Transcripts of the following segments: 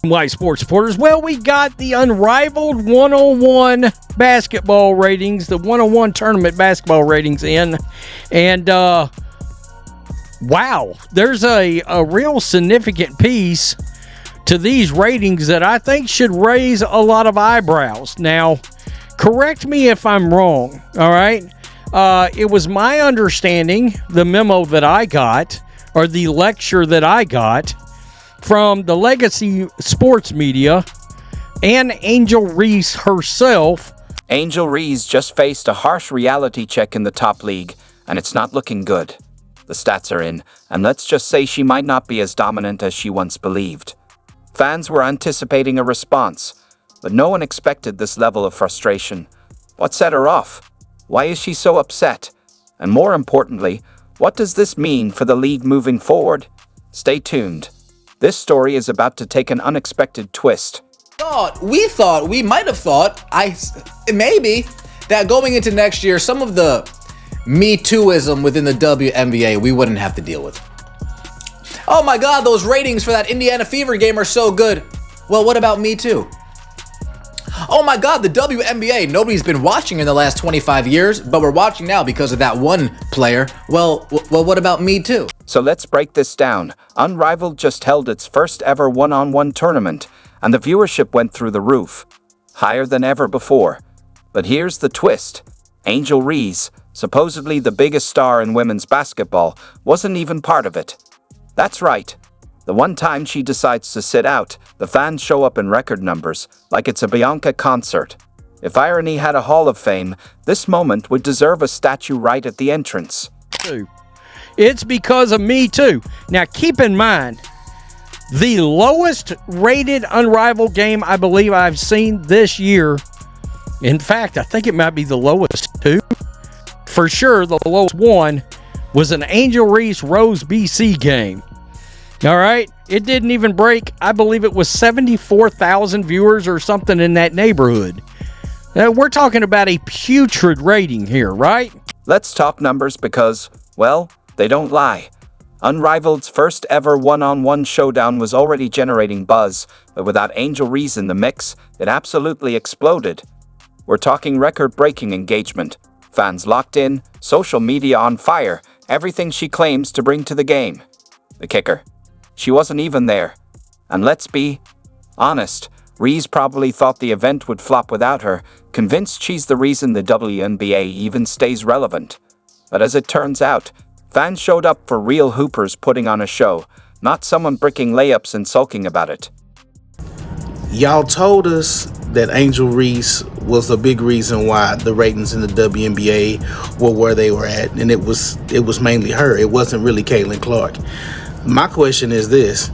Why, sports supporters? Well, we got the unrivaled 101 basketball ratings, the 101 tournament basketball ratings in. And, wow, there's a real significant piece to these ratings that I think should raise a lot of eyebrows. Now, correct me if I'm wrong, all right? It was my understanding, the memo that I got, or the lecture that I got, from the legacy sports media and Angel Reese herself. Angel Reese just faced a harsh reality check in the top league, and it's not looking good. The stats are in, and let's just say she might not be as dominant as she once believed. Fans were anticipating a response, but no one expected this level of frustration. What set her off? Why is she so upset? And more importantly, what does this mean for the league moving forward? Stay tuned. This story is about to take an unexpected twist. We might have thought, maybe, that going into next year, some of the Me Too-ism within the WNBA we wouldn't have to deal with. Oh my God, those ratings for that Indiana Fever game are so good. Well, what about Me Too? Oh my God, the WNBA, nobody's been watching in the last 25 years, but we're watching now because of that one player. Well, what about Me Too? So let's break this down. Unrivaled just held its first ever one-on-one tournament, and the viewership went through the roof, higher than ever before. But here's the twist. Angel Reese, supposedly the biggest star in women's basketball, wasn't even part of it. That's right. The one time she decides to sit out, the fans show up in record numbers, like it's a Bianca concert. If irony had a Hall of Fame, this moment would deserve a statue right at the entrance. It's because of Me Too. Now, keep in mind, the lowest rated unrivaled game I believe I've seen this year, in fact, I think it might be the lowest too. For sure, the lowest one was an Angel Reese Rose BC game. All right? It didn't even break, I believe it was 74,000 viewers or something in that neighborhood. Now, we're talking about a putrid rating here, right? Let's talk numbers because, well, they don't lie. Unrivaled's first ever one-on-one showdown was already generating buzz, but without Angel Reese in the mix, it absolutely exploded. We're talking record-breaking engagement. Fans locked in, social media on fire, everything she claims to bring to the game. The kicker? She wasn't even there. And let's be honest, Reese probably thought the event would flop without her, convinced she's the reason the WNBA even stays relevant. But as it turns out, fans showed up for real hoopers putting on a show, not someone bricking layups and sulking about it. Y'all told us that Angel Reese was a big reason why the ratings in the WNBA were where they were at, and it was mainly her. It wasn't really Caitlin Clark. My question is this: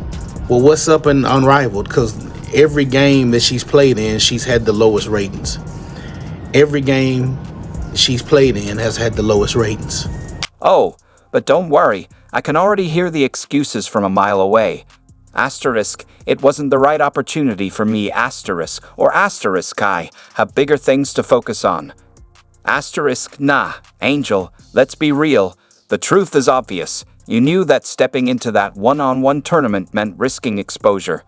well, what's up in Unrivaled? Because every game that she's played in, she's had the lowest ratings. Every game she's played in has had the lowest ratings. Oh, but don't worry, I can already hear the excuses from a mile away. Asterisk, it wasn't the right opportunity for me, asterisk, or asterisk, I have bigger things to focus on. Asterisk, nah, Angel, let's be real. The truth is obvious. You knew that stepping into that one-on-one tournament meant risking exposure.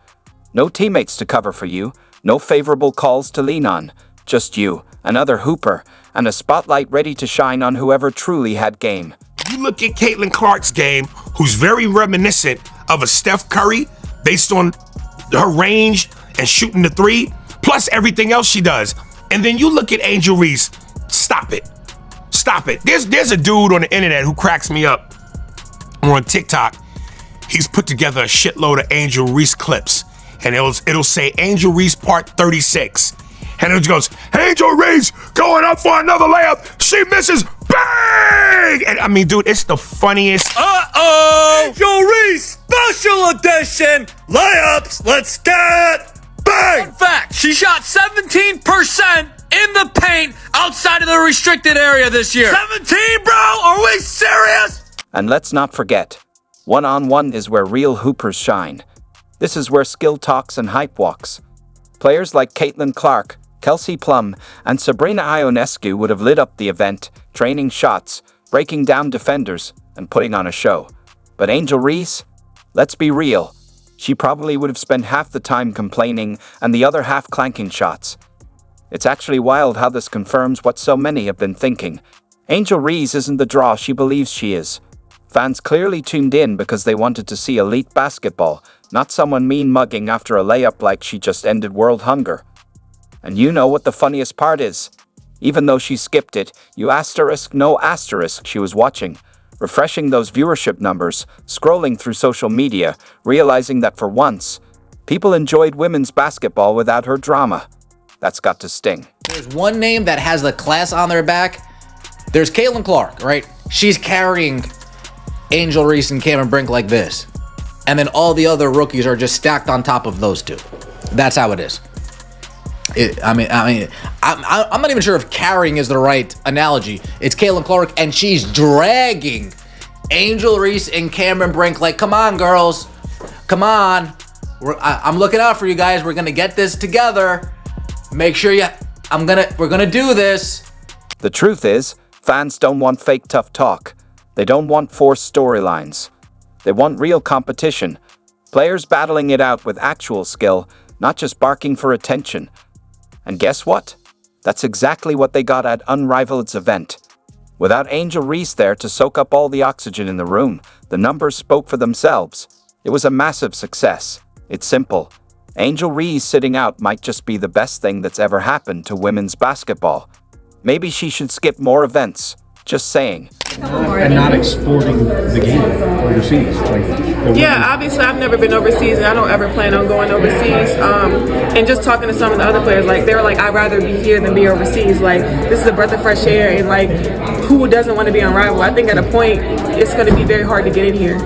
No teammates to cover for you, no favorable calls to lean on. Just you, another hooper, and a spotlight ready to shine on whoever truly had game. You look at Caitlin Clark's game, who's very reminiscent of a Steph Curry, based on her range and shooting the three, plus everything else she does. And then you look at Angel Reese. Stop it. Stop it. There's a dude on the internet who cracks me up. Or on TikTok. He's put together a shitload of Angel Reese clips. And it'll say Angel Reese part 36. And it goes, Angel Reese going up for another layup. She misses. Bang! And I mean, dude, it's the funniest. Angel Reese special edition layups. Let's get bang! Fun fact, she shot 17% in the paint outside of the restricted area this year. 17, bro? Are we serious? And let's not forget, one-on-one is where real hoopers shine. This is where skill talks and hype walks. Players like Caitlin Clark, Kelsey Plum, and Sabrina Ionescu would have lit up the event, training shots, breaking down defenders, and putting on a show. But Angel Reese? Let's be real. she probably would have spent half the time complaining and the other half clanking shots. It's actually wild how this confirms what so many have been thinking. Angel Reese isn't the draw she believes she is. Fans clearly tuned in because they wanted to see elite basketball, not someone mean-mugging after a layup like she just ended world hunger. And you know what the funniest part is? Even though she skipped it, you asterisk no asterisk she was watching, refreshing those viewership numbers, scrolling through social media, realizing that for once, people enjoyed women's basketball without her drama. That's got to sting. There's one name that has the class on their back. There's Caitlin Clark, right? She's carrying Angel Reese and Cameron Brink like this. And then all the other rookies are just stacked on top of those two. That's how it is. I'm not even sure if carrying is the right analogy. It's Caitlin Clark, and she's dragging Angel Reese and Cameron Brink like, come on, girls. Come on. I'm looking out for you guys. We're going to get this together. Make sure we're going to do this. The truth is, fans don't want fake tough talk. They don't want forced storylines. They want real competition. Players battling it out with actual skill, not just barking for attention. And guess what? That's exactly what they got at Unrivaled's event. Without Angel Reese there to soak up all the oxygen in the room, the numbers spoke for themselves. It was a massive success. It's simple. Angel Reese sitting out might just be the best thing that's ever happened to women's basketball. Maybe she should skip more events. Just saying. And not exporting the game overseas. Yeah, obviously I've never been overseas and I don't ever plan on going overseas. And just talking to some of the other players, like they were like, I'd rather be here than be overseas. Like this is a breath of fresh air, and like who doesn't want to be on Rival? I think at a point it's going to be very hard to get in here.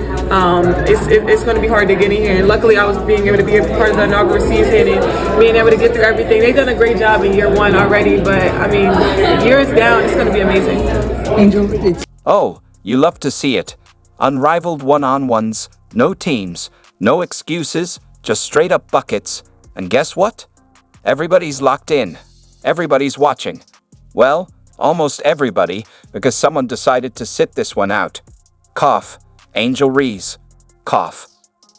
It's going to be hard to get in here, and luckily I was being able to be a part of the inaugural season and being able to get through everything. They've done a great job in year one already, but I mean, years down, it's going to be amazing. Angel, Oh, you love to see it. Unrivaled one-on-ones, no teams, no excuses, just straight up buckets. And guess what? Everybody's locked in. Everybody's watching. Well, almost everybody, because someone decided to sit this one out. Cough. Angel Reese. Cough.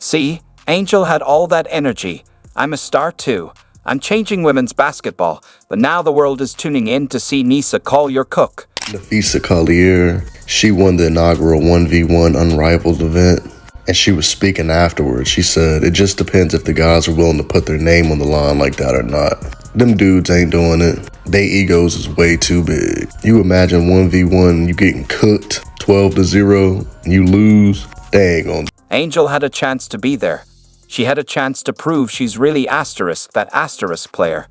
See, Angel had all that energy. I'm a star too. I'm changing women's basketball, but now the world is tuning in to see Nisa call your cook. Nafisa Collier, she won the inaugural 1v1 Unrivaled event, and she was speaking afterwards. She said, it just depends if the guys are willing to put their name on the line like that or not. Them dudes ain't doing it. They egos is way too big. You imagine 1v1, you getting cooked 12-0, you lose, they ain't gonna. Angel had a chance to be there. She had a chance to prove she's really that asterisk player.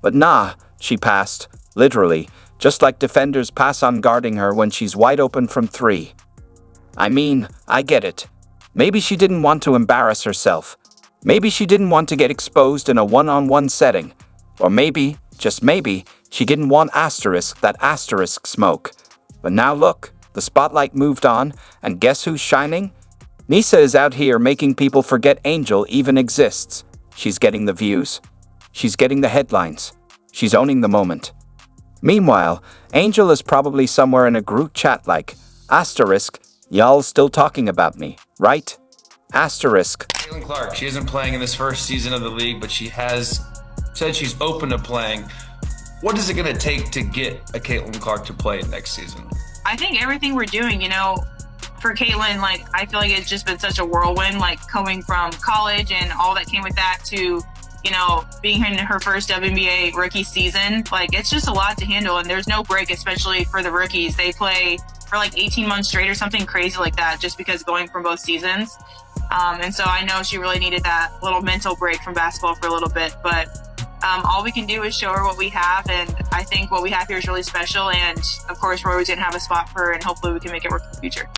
But nah, she passed, literally. Just like defenders pass on guarding her when she's wide open from three. I mean, I get it. Maybe she didn't want to embarrass herself. Maybe she didn't want to get exposed in a one-on-one setting. Or maybe, just maybe, she didn't want that asterisk smoke. But now look, the spotlight moved on, and guess who's shining? Nisa is out here making people forget Angel even exists. She's getting the views. She's getting the headlines. She's owning the moment. Meanwhile, Angel is probably somewhere in a group chat like, asterisk, y'all still talking about me, right? Asterisk. Caitlin Clark, she isn't playing in this first season of the league, but she has said she's open to playing. What is it going to take to get a Caitlin Clark to play next season? I think everything we're doing, for Caitlin, like, I feel like it's just been such a whirlwind, like, coming from college and all that came with that to being in her first WNBA rookie season. Like, it's just a lot to handle, and there's no break, especially for the rookies. They play for like 18 months straight or something crazy like that, just because going from both seasons. And so I know she really needed that little mental break from basketball for a little bit, but all we can do is show her what we have, and I think what we have here is really special, and of course we're always going to have a spot for her, and hopefully we can make it work in the future.